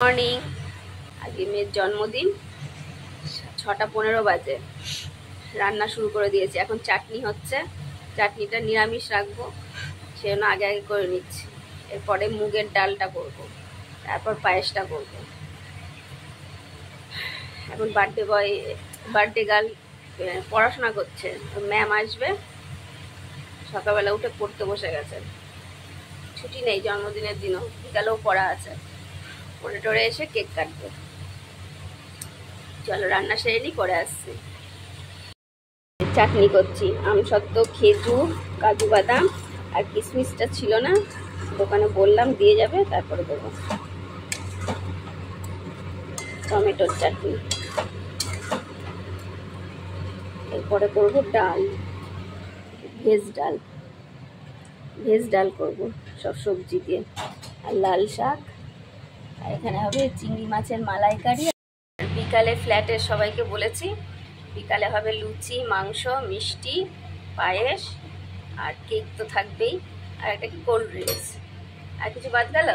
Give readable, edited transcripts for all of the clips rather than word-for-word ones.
Morning. আজকে মেয়ের জন্মদিন, 6:15 বাজে। রান্না শুরু করে দিয়েছি। এখন চাটনি হচ্ছে, চাটনিটা নিরামিষ রাখবো, সেজন্য আগে আগে করে নিচ্ছি। এরপরে মুগের ডালটা করব, তারপর পায়েসটা করব। এখন বার্থডে গার্ল পড়াশোনা করছে, ম্যাম আসবে, সকালবেলা উঠে পড়তে বসে গেছে। ছুটি নেই জন্মদিনের দিনও, বিকালেও পড়া আছে। পড়ে টরে এসে কেক কাটবে। চলো রান্না সেরে নি, করে আসছি। চাটনি করছি, আমসত্ত্ব, খেজুর, কাজু বাদাম আর কিশমিশটা ছিল না, দোকানে বললাম দিয়ে যাবে, তারপরে দেবো। টমেটোর চাটনি। এরপরে করব ডাল, ভেজ ডাল করব সব সবজি দিয়ে, আর লাল শাক। আর এখানে হবে চিংড়ি মাছের মালাইকারি। বিকালে ফ্ল্যাটের সবাইকে বলেছি, বিকালে হবে লুচি, মাংস, মিষ্টি, পায়েস আর কেক তো থাকবেই, আর একটা কি কোল্ড ড্রিঙ্কস। আর কিছু বাদ গেল?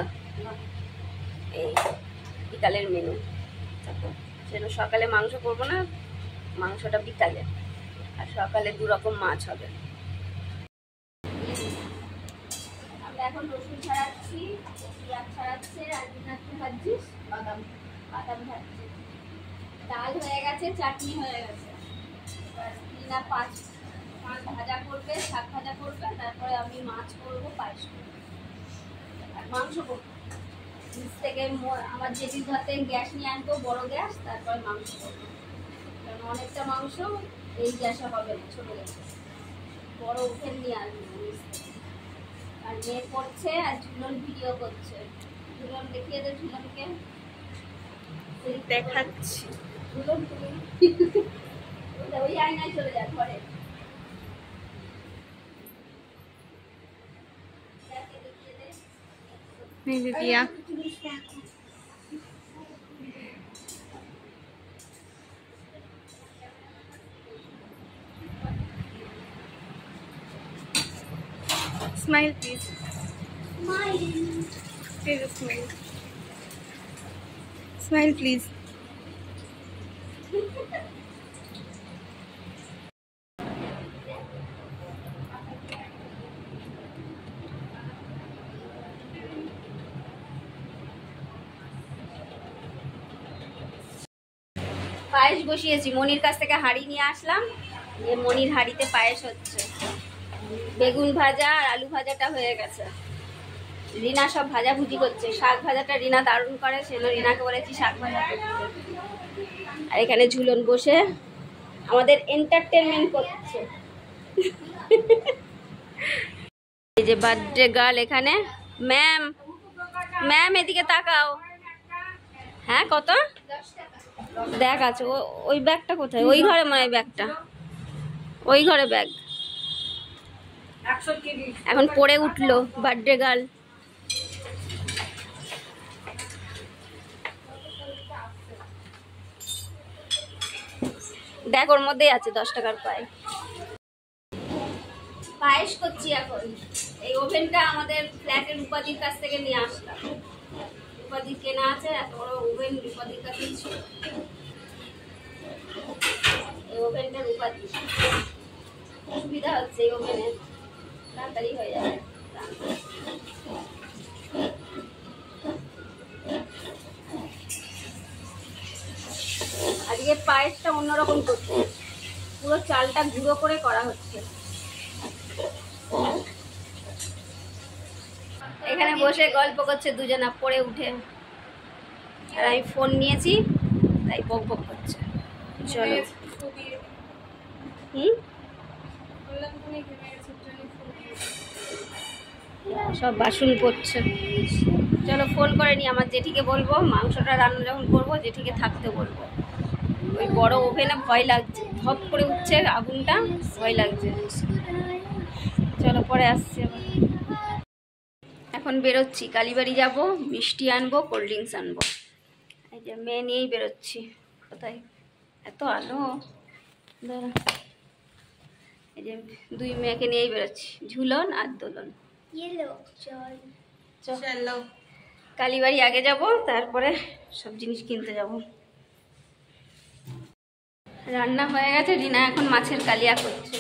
এই বিকালের মেনু। সেজন্য সকালে মাংস করবো না, মাংসটা বিকালে, আর সকালে 2 রকম মাছ হবে। আমরা এখন রসুন ছাড়াচ্ছি, পেঁয়াজ ছাড়াচ্ছে, আর ভাজছিস বাদাম ভাজছি। ডাল হয়ে গেছে, চাটনি হয়ে গেছে। না, পাঁচ ভাজা করবে, শাক ভাজা করবে, তারপরে আমি মাছ করবো, পায়েস করবো আর মাংস করবো। নিচ থেকে আমার জেঠির ঘাতে গ্যাস নিয়ে আনবো, বড় গ্যাস, তারপরে মাংস করবো। কারণ অনেকটা মাংস এই গ্যাসে হবে না, ছোট গ্যাসে। বড় ওভেন নিয়ে আসবো। আর মেয়ে পড়ছে, আর ঝুলন ভিডিও করছে। ঝুলন দেখিয়ে দে, ঝুলনকে দেখাচ্ছি। ঝুলন ওই আয়নায় চলে যা, ঘরে। दिया स्माइल प्लीज, स्माइल प्लीज। পায়েস বসিয়েছি, মনির কাছ থেকে হাঁড়ি নিয়ে আসলাম। মনির হাঁড়িতে পায়েস হচ্ছে। বেগুন ভাজা আর আলু ভাজাটা হয়ে গেছে। রিনা সব ভাজাভুজি করছে। শাক ভাজাটা রিনা দারুণ করে, সেজন্য রিনাকে বলেছি শাক ভাজা করতে। আর এখানে ঝুলন বসে আমাদের এন্টারটেনমেন্ট করছে। এই যে বার্থডে গার্ল এখানে। ম্যাম এদিকে তাকাও। হ্যাঁ, কত? দেখ আছে। ওই ব্যাগটা কোথায়? ওই ঘরে মনে হয় ব্যাগটা, ওই ঘরে ব্যাগ। এখন পড়ে উঠলো বার্থডে গার্ল। দেখ, ওর মধ্যেই আছে 10 টাকার পায়েস করছি এখন। এই ওভেনটা আমাদের ফ্ল্যাটের রূপাদির কাছ থেকে নিয়ে আসলাম। রূপাদি কেনা আছে, এত বড় ওভেন রূপাদির কাছে ছিল। এই ওভেনটা রূপাদি, সুবিধা হচ্ছে এই ওভেনে, তাড়াতাড়ি হয়ে যাবে। আজকে পায়েসটা অন্যরকম করছে, পুরো চালটা গুঁড়ো করে করা হচ্ছে। এখানে বসে গল্প করছে দুজনা, পড়ে উঠে। আর আমি ফোন নিয়েছি, তাই বক বক করছে। চলো। সব বাসন করছে। চলো ফোন করে নি, আমার জেঠিকে বলবো মাংসটা রান্না যখন করবো জেঠিকে থাকতে বলবো। ওই বড় ওভেনে ভয় লাগছে, ধপ করে উঠছে আগুনটা, ভয় লাগছে। চলো পরে আসছি আবার। এখন বেরোচ্ছি, কালীবাড়ি যাব, মিষ্টি আনবো, কোল্ড ড্রিঙ্কস আনবো। এই যে মেয়ে নিয়েই বেরোচ্ছি। কোথায় এত আলো? এই যে 2 মেয়েকে নিয়েই বেরোচ্ছি, ঝুলন আর দোলন। চলো কালীবাড়ি আগে যাব, তারপরে সব জিনিস কিনতে যাব। রান্না হয়ে গেছে, রিনা এখন মাছের কালিয়া করছে,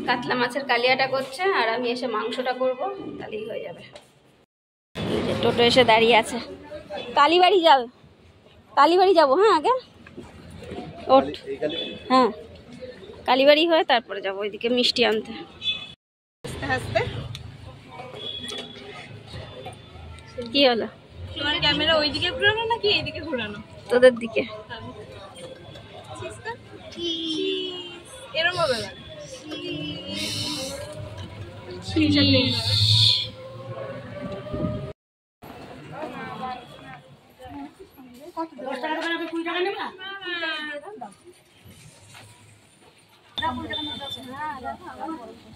কাতলা মাছের কালিয়াটা করছে, আর আমি এসে মাংসটা করব, তাহলেই হয়ে যাবে। টোটো এসে দাঁড়িয়ে আছে। কালীবাড়ি যাবে, কালীবাড়ি যাবো। হ্যাঁ আগে ওঠ, হ্যাঁ কালীবাড়ি হয়ে তারপরে যাবো ওইদিকে মিষ্টি আনতে। আস্তে আস্তে। কি হলো? তোমার ক্যামেরা ওইদিকে ঘোরানো নাকি এইদিকে ঘোরানো? তোদের দিকে। এরকম হবে না।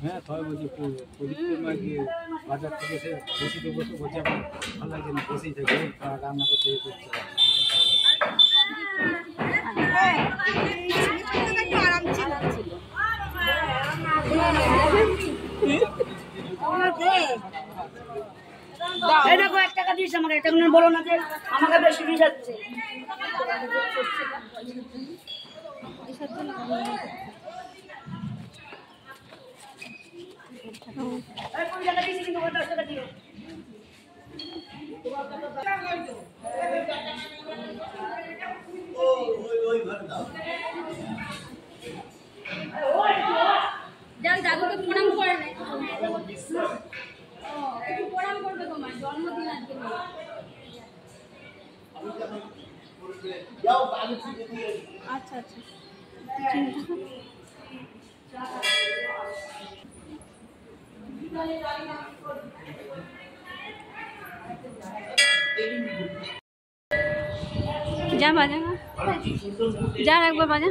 হ্যাঁ তাই বলছি পরিক্রমা গিয়ে বাজার থেকে এসে বসিতে বসে বলছে আমার ভালো লাগছে না, বসেই থাকে রান্না করতে করতে। দেখো 1 টাকা দিস আমাকে, এটা কোনো বলো না যে আমাকে বেশি দিয়ে যাচ্ছে। যাক দাদুকে প্রণাম করে নে। প্রণাম করবে, তোমার জন্মদিন আজকে। আচ্ছা আচ্ছা যা বাজা, যা একবার বাজা।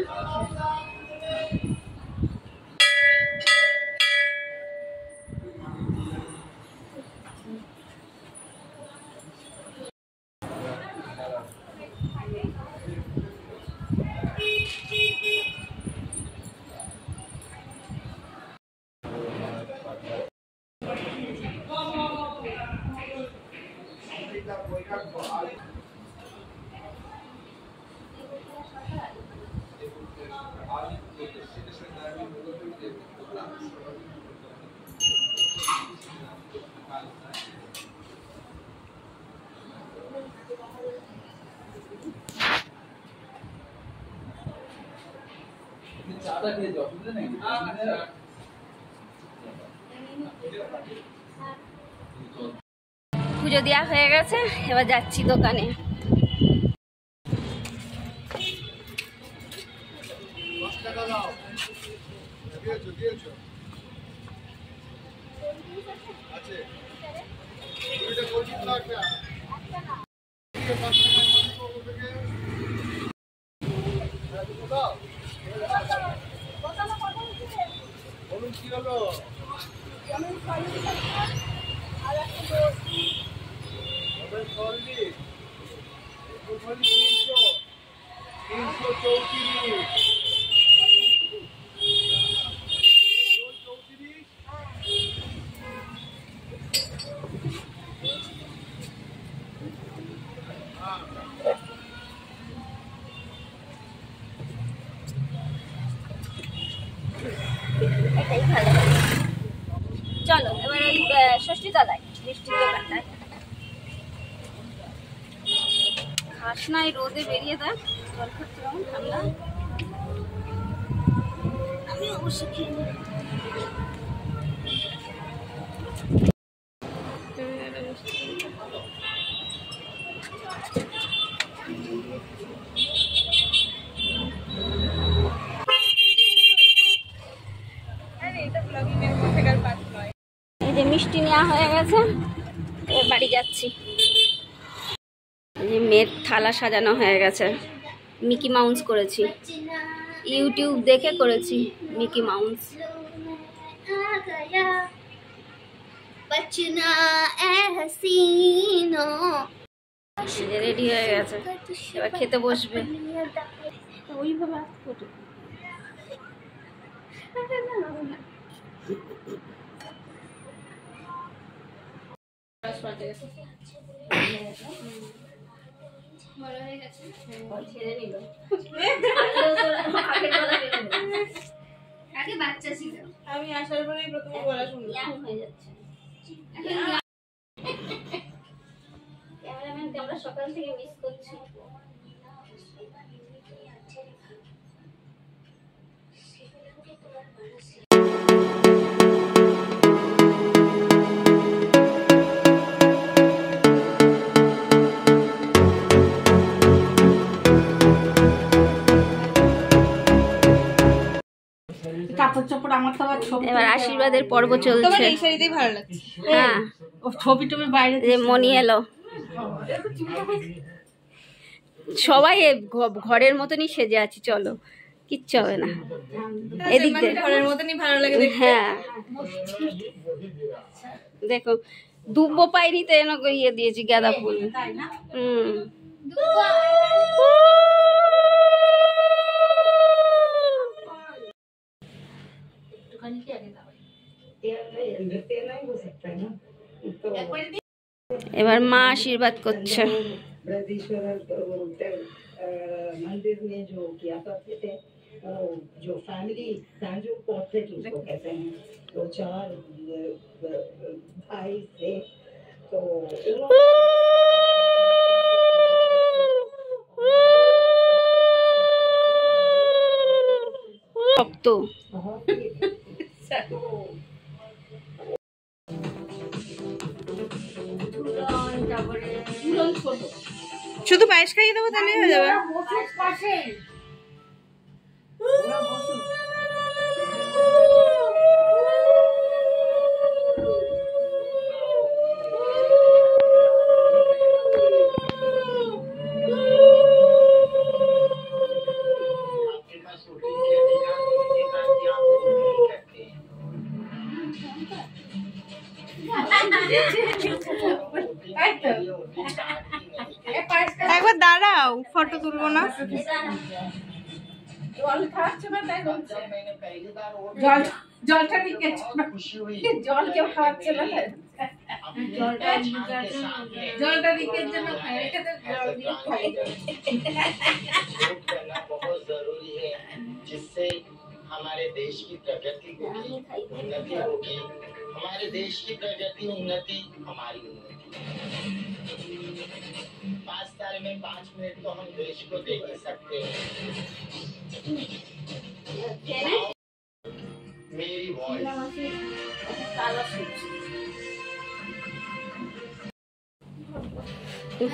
পুজো দেওয়া হয়ে গেছে, এবার যাচ্ছি দোকানে। কি হলো? এটাই ভালো। চলো এবার ওই ষষ্ঠী তলায় মিষ্টির দোকানটায়। খাস নাই, রোদে বেরিয়ে দেখ, জল খাচ্ছে কেমন ঠান্ডা। আমি অবশ্যই খেয়ে নেব। এই যে মিষ্টি নেওয়া হয়ে গেছে, এবার বাড়ি যাচ্ছি। এই যে মেয়ের থালা সাজানো হয়ে গেছে, মিকি মাউন্স করেছি, ইউটিউব দেখে করেছি মিকি মাউন্স। রেডি হয়ে গেছে, এবার খেতে বসবে। ওইভাবে বড় হয়ে গেছে ছেড়ে নিল আগে বাচ্চা ছিল আমি আসার পরেই প্রথমে বলা শুনলাম ইয়াং হয়ে যাচ্ছে ক্যামেরাম্যানকে আমরা সকাল থেকে মিস করছি কাপড় চোপড় আমার তো আবার ছবি এবার আশীর্বাদের পর্ব তোমার চলছে এই শাড়িতেই ভালো লাগছে হ্যাঁ ও ছবি টবি বাইরে যে মনি এলো সবাই ঘরের মতনই সেজে আছি চলো কিচ্ছু হবে না এদিক মানে দিয়ে ঘরের মতনই ভালো লাগে দেখতে হ্যাঁ দেখো দুব্বো পাইনি তো এনে ইয়ে দিয়েছি গাঁদা ফুল তাই না হুম একটুখানি কি আগে দাও এবার মা আশীর্বাদ করছে बृहदीश्वर मंदिर में जो किया करते थे वो जो फैमिली जो पोर्ट्रेट उसको कहते हैं तो 4 भाई थे तो রক্ত শুধু পায়েস খাইয়ে দেবো তাহলে হয়ে যাবে একবার দাঁড়াও ফটো তুলবো না জলটা নিকে জল কেউ খাওয়াচ্ছে না জলটা নিকের জন্য খায় এখানে জল দিয়ে খায় बहुत जरूरी है जिससे हमारे देश की प्रगति होगी उन्नति होगी हमारे देश की प्रगति उन्नति हमारी उन्नति 5 साल में 5 मिनट तो हम देश को दे ही सकते हैं मेरी वॉइस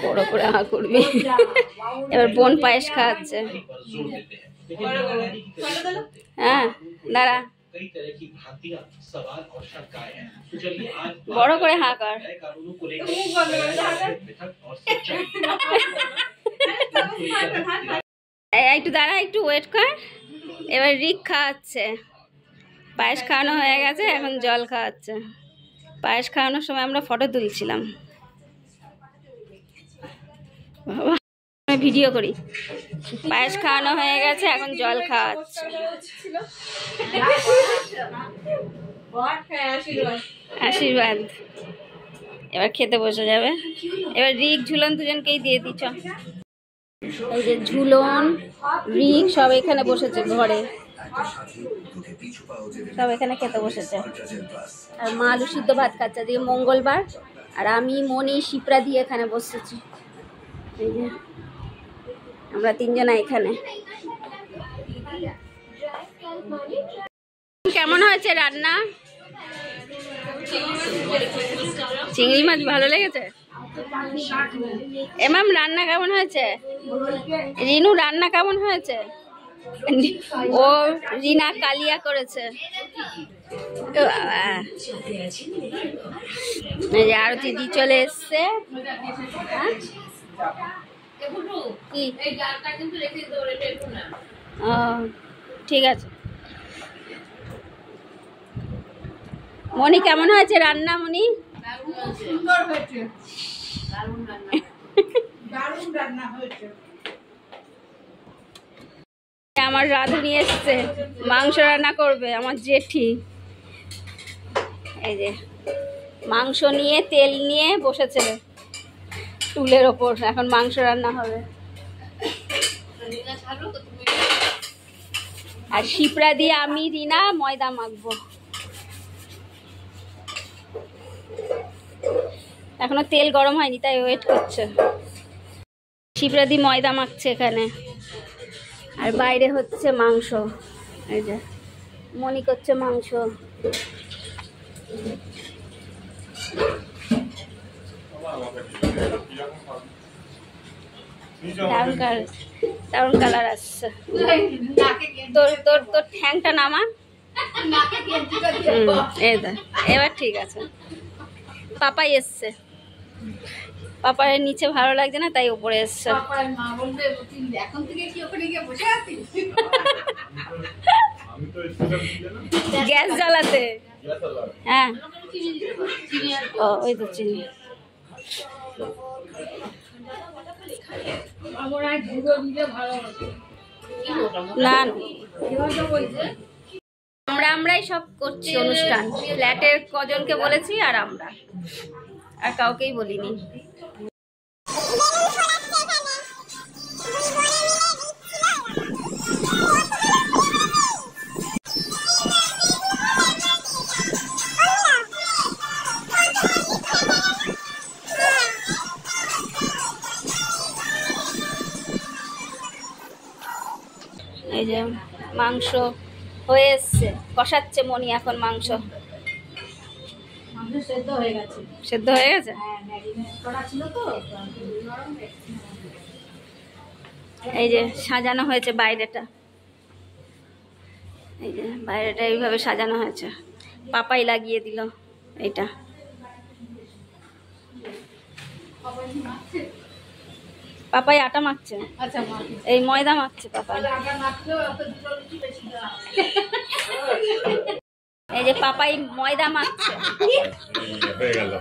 বড় করে হা করবি এবার বোন পায়েস খাওয়াচ্ছে হ্যাঁ দাঁড়া कई तरह की भ्रांतियां सवाल और शंकाएं हैं तो चलिए आज বড় করে হা কর नए कानूनों को लेकर मिथक और सच्चाई একটু দাঁড়া একটু ওয়েট কর এবার রিক খাওয়াচ্ছে পায়েস খাওয়ানো হয়ে গেছে এখন জল খাওয়াচ্ছে পায়েস খাওয়ানোর সময় আমরা ফটো তুলছিলাম বাবা ভিডিও করি পায়েস খাওয়ানো হয়ে গেছে এখন জল খাওয়াচ্ছে আশীর্বাদ এবার খেতে বসে যাবে এবার রিক ঝুলন দুজনকেই দিয়ে দিচ্ছ এই যে ঝুলন রিক সব এখানে বসেছে ঘরে সব এখানে খেতে বসেছে আর মা আলু সিদ্ধ ভাত খাচ্ছে দিয়ে মঙ্গলবার আর আমি মনি শিপ্রা দিয়ে এখানে বসেছি এই যে আমরা তিনজনা এখানে কেমন হয়েছে রান্না চিংড়ি মাছ ভালো লেগেছে এমাম রান্না কেমন হয়েছে রিনু রান্না কেমন হয়েছে ও রিনা কালিয়া করেছে এই যে আরতি দি চলে এসছে কি ও ঠিক আছে মনি কেমন হয়েছে রান্না মনি সুন্দর হয়েছে দারুণ রান্না হয়েছে আমার রাঁধুনি এসছে মাংস রান্না করবে আমার জেঠি এই যে মাংস নিয়ে তেল নিয়ে বসেছে টুলের ওপর, এখন মাংস রান্না হবে। আর শিপ্রা দিয়ে আমি রিনা ময়দা মাখবো। এখনো তেল গরম হয়নি তাই ওয়েট করছে। শিপ্রা দিয়ে ময়দা মাখছে এখানে, আর বাইরে হচ্ছে মাংস। এই যে মনি করছে মাংস। দারুণ কালার আসছে। তোর তোর তোর ঠ্যাংটা নামা। এবার ঠিক আছে। পাপাই এসছে, পাপার নিচে ভালো লাগছে না তাই উপরে এসছে। গ্যাস জ্বালাতে। হ্যাঁ ও ওই তো চিনি। না আমরাই সব করছি অনুষ্ঠান। ফ্ল্যাটের কজনকে বলেছি আর আমরা, আর কাউকেই বলিনি। এই যে মাংস হয়ে এসছে, কষাচ্ছে মনি এখন মাংস। সেদ্ধ হয়ে গেছে। সেদ্ধ হয়ে গেছে। এই যে সাজানো হয়েছে বাইরেটা, এই যে বাইরেটা এইভাবে সাজানো হয়েছে। পাপাই লাগিয়ে দিল এইটা। পাপাই আটা মাখছে, এই ময়দা মাখছে পাপাই। এই যে পাপাই ময়দা মাখছে। হয়ে গেল।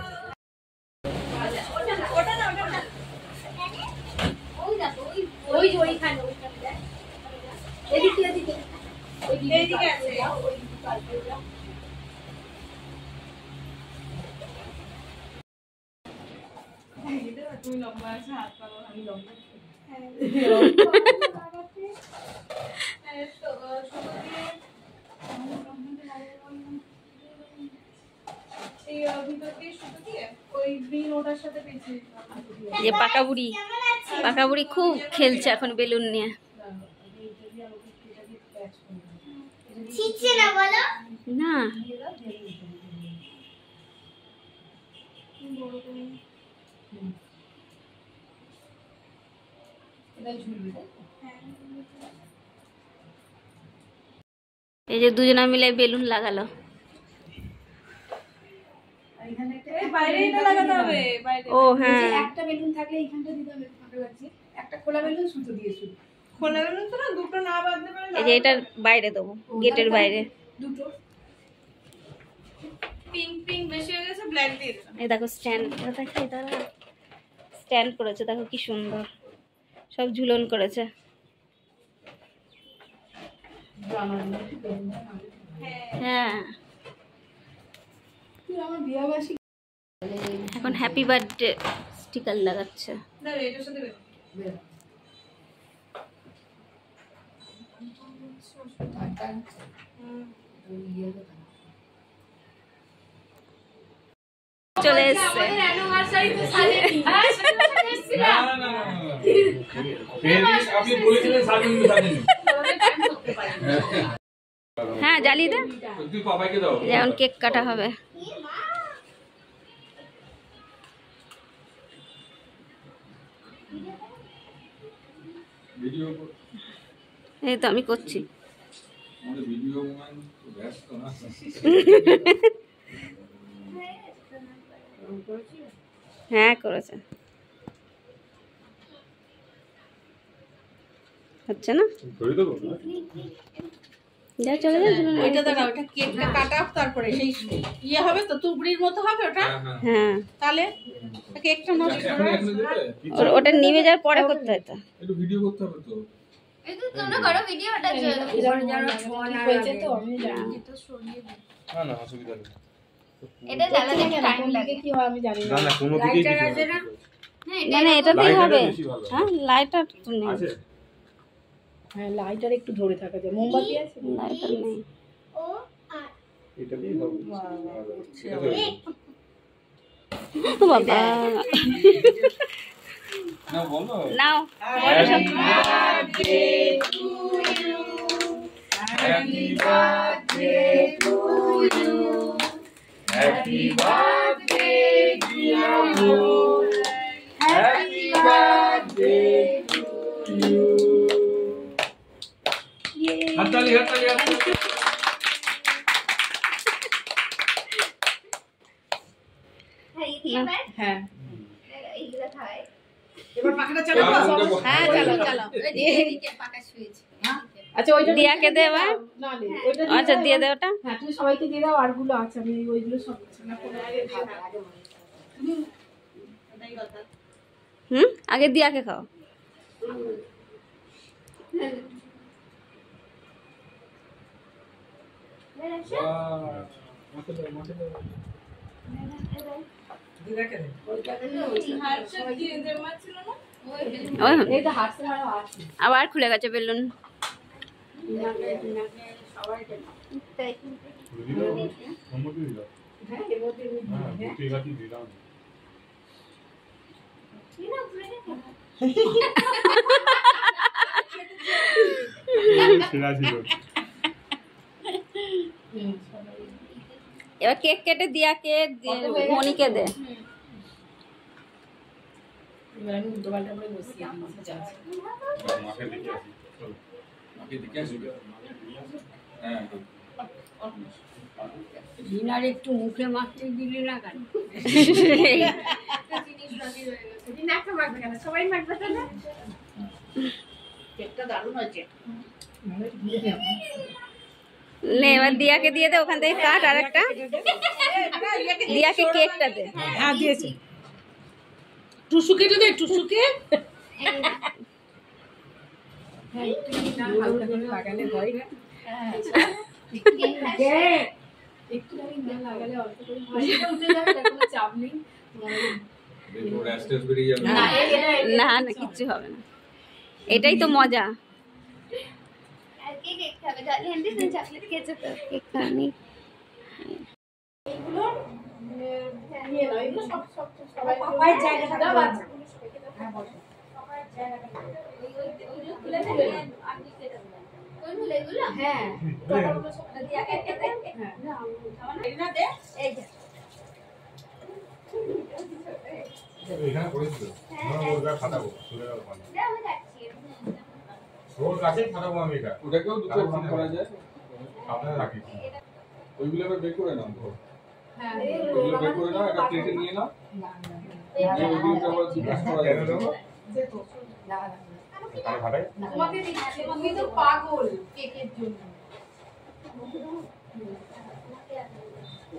যে পাকা বুড়ি খুব খেলছে এখন বেলুন নিয়ে। না এই যে দুজনা মিলে বেলুন লাগালো। ও হ্যাঁ, একটা বেলুন থাকলে এইখানটা দিতে হবে, ফাঁকা লাগছে। একটা খোলা বেলুন সুতো দিয়ে শুরু। খোলা বেলুন তো না, দুটো না বাঁধতে পারে। এই যে এটা বাইরে দেবো, গেটের বাইরে। দুটো পিঙ্ক পিঙ্ক বেশি হয়ে গেছে, ব্ল্যাক দিয়ে দিলাম। এই দেখো স্ট্যান্ড স্ট্যান্ড করেছে, দেখো কি সুন্দর সব ঝুলন করেছে। হ্যাঁ আমার বিয়াবাসী এখন হ্যাপি বার্থডে স্টিকার লাগাচ্ছে। এটার সাথে চলে এসছে। হ্যাঁ জ্বালিয়ে দে, এখন কেক কাটা হবে। এই তো আমি করছি। হ্যাঁ করেছে, হচ্ছে না যা চলে যা। ওইটা দাঁড়া, ওটা কেকটা কাটা তারপরে সেই ইয়ে হবে তো, তুবড়ির মতো হবে ওটা। হ্যাঁ তাহলে কেকটা নষ্ট ওটা নিভে যাওয়ার পরে করতে হতো। একটু ভিডিও করতে হবে তো। তোমরা করো ভিডিওটা। হয়েছে তো আমি জানি। না না অসুবিধা নেই। এটা জ্বালাতে একটু টাইম লাগে। কি হয় আমি জানি না। না না কোনো দিকেই লাইটার কিছু আছে না? না না এটাতেই হবে। বেশি ভালো হ্যাঁ লাইটার তো নেই, আছে হ্যাঁ লাইটার একটু ধরে থাকা যায়। মোমবাতি আছে? লাইটার নেই। ও আর এটা দিয়ে হবে ও বাবা না বলো নাও happy birthday to you happy birthday dear বোন হ্যাপি বার্থডে টু ইউ হাততালি হাততালি হাততালি হ্যাঁ এই দিয়ে এবার হ্যাঁ এইগুলো খায়। এবার পাখাটা চালাবো? হ্যাঁ চলো চলো এদিকে পাকা শুয়েছে। আচ্ছা ওইটা দিয়াকে দে এবার। না নে, ওইটা আচ্ছা দাও। দিয়ে দে ওটা। হ্যাঁ তুমি সবাইকে দিয়ে দাও, আরগুলো আছে আমি ওইগুলো সব না কোনো আগে দিয়াকে খাও। ওই এইটা হাতছে আরো আছে। আবার খুলে গেছে বেলুন। তাই হ্যাঁ এর মধ্যে দিলাম কি না পুরো দেখো। এবার কেক কেটে দিয়াকে মনিকে দে। এবার আমি উল্টো পাল্টা করে বসিয়ে দিয়েছি যাচ্ছে। মাকে দেখে আসি চলো মাকে দেখে আসি হ্যাঁ ডিনার একটু মুখে মাখতে দিলি না কেন? সবাই মারবে তো না। কেকটা দারুণ হয়েছে। নে এবার দিয়াকে দিয়ে দে, ওখান থেকে কাট আর একটা দিয়াকে কেকটা দে। হ্যাঁ দিয়েছে। টুসুকে তো দে, টুসুকে। হ্যাঁ একটু না হালকা করে লাগালে হয় না। একটু না লাগালে অল্প করে হয়। এটা উঠে যাবে, তার কোনো চাপ নেই। দেখো র্যাস্টেস বেরিয়ে যাবে না না কিচ্ছু হবে না, এটাই তো মজা। আর কে কেক খাবে? জলি আন্টি তুমি চকলেট খেয়েছো তো? কেক খানি এগুলো নিয়ে নাও, এগুলো সব সবাই পাপায়ের জায়গাটা দাও দাও। বাচ্চা। হ্যাঁ বসো। ওইগুলো খুলে দেবে আপনি খেতে দেবেন। কোনগুলো এগুলো? হ্যাঁ টোটালগুলো সব দিয়া খেতে দেন। হ্যাঁ এই না দে এই যে এখানে করেছিল না ওর গায়ে ফাটাবো চলে গেল পানি দে আমি যাচ্ছি। ওর কাছেই ফাটাবো আমি এটা ওটাকেও দুটো ভাগ করা যায় আপনারা রাখি ওইগুলো এবার বের করে নাও হ্যাঁ ওইগুলো বের করে নাও একটা প্লেটে নিয়ে নাও নিয়ে ওইগুলোকে আবার দুটো করা যাবে আর ফাটাই তোমাকে দিচ্ছি, তুমি তো পাগল কেকের জন্য।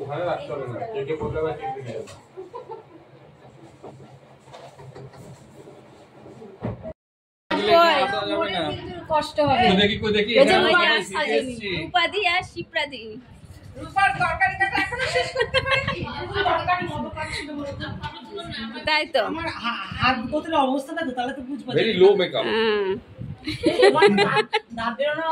ওখানে রাখতে হবে না কেকে বললে আবার কেক দিয়ে যাবে কষ্ট হবে। দেখি কই দেখি এই যে এখানে রূপা আমি সাজেনি। এসেছি। রূপাদি আর শিপ্রাদি। রূপার তরকারিটা এখনো শেষ করতে পারিনি। তরকারি মতো কাটছিল বলে তো। তাই তো আমার হাত বোতলের অবস্থা দেখো, তাহলে তো বুঝবো। ভেরি লো মেকআপ হুম দাঁত বেরোনো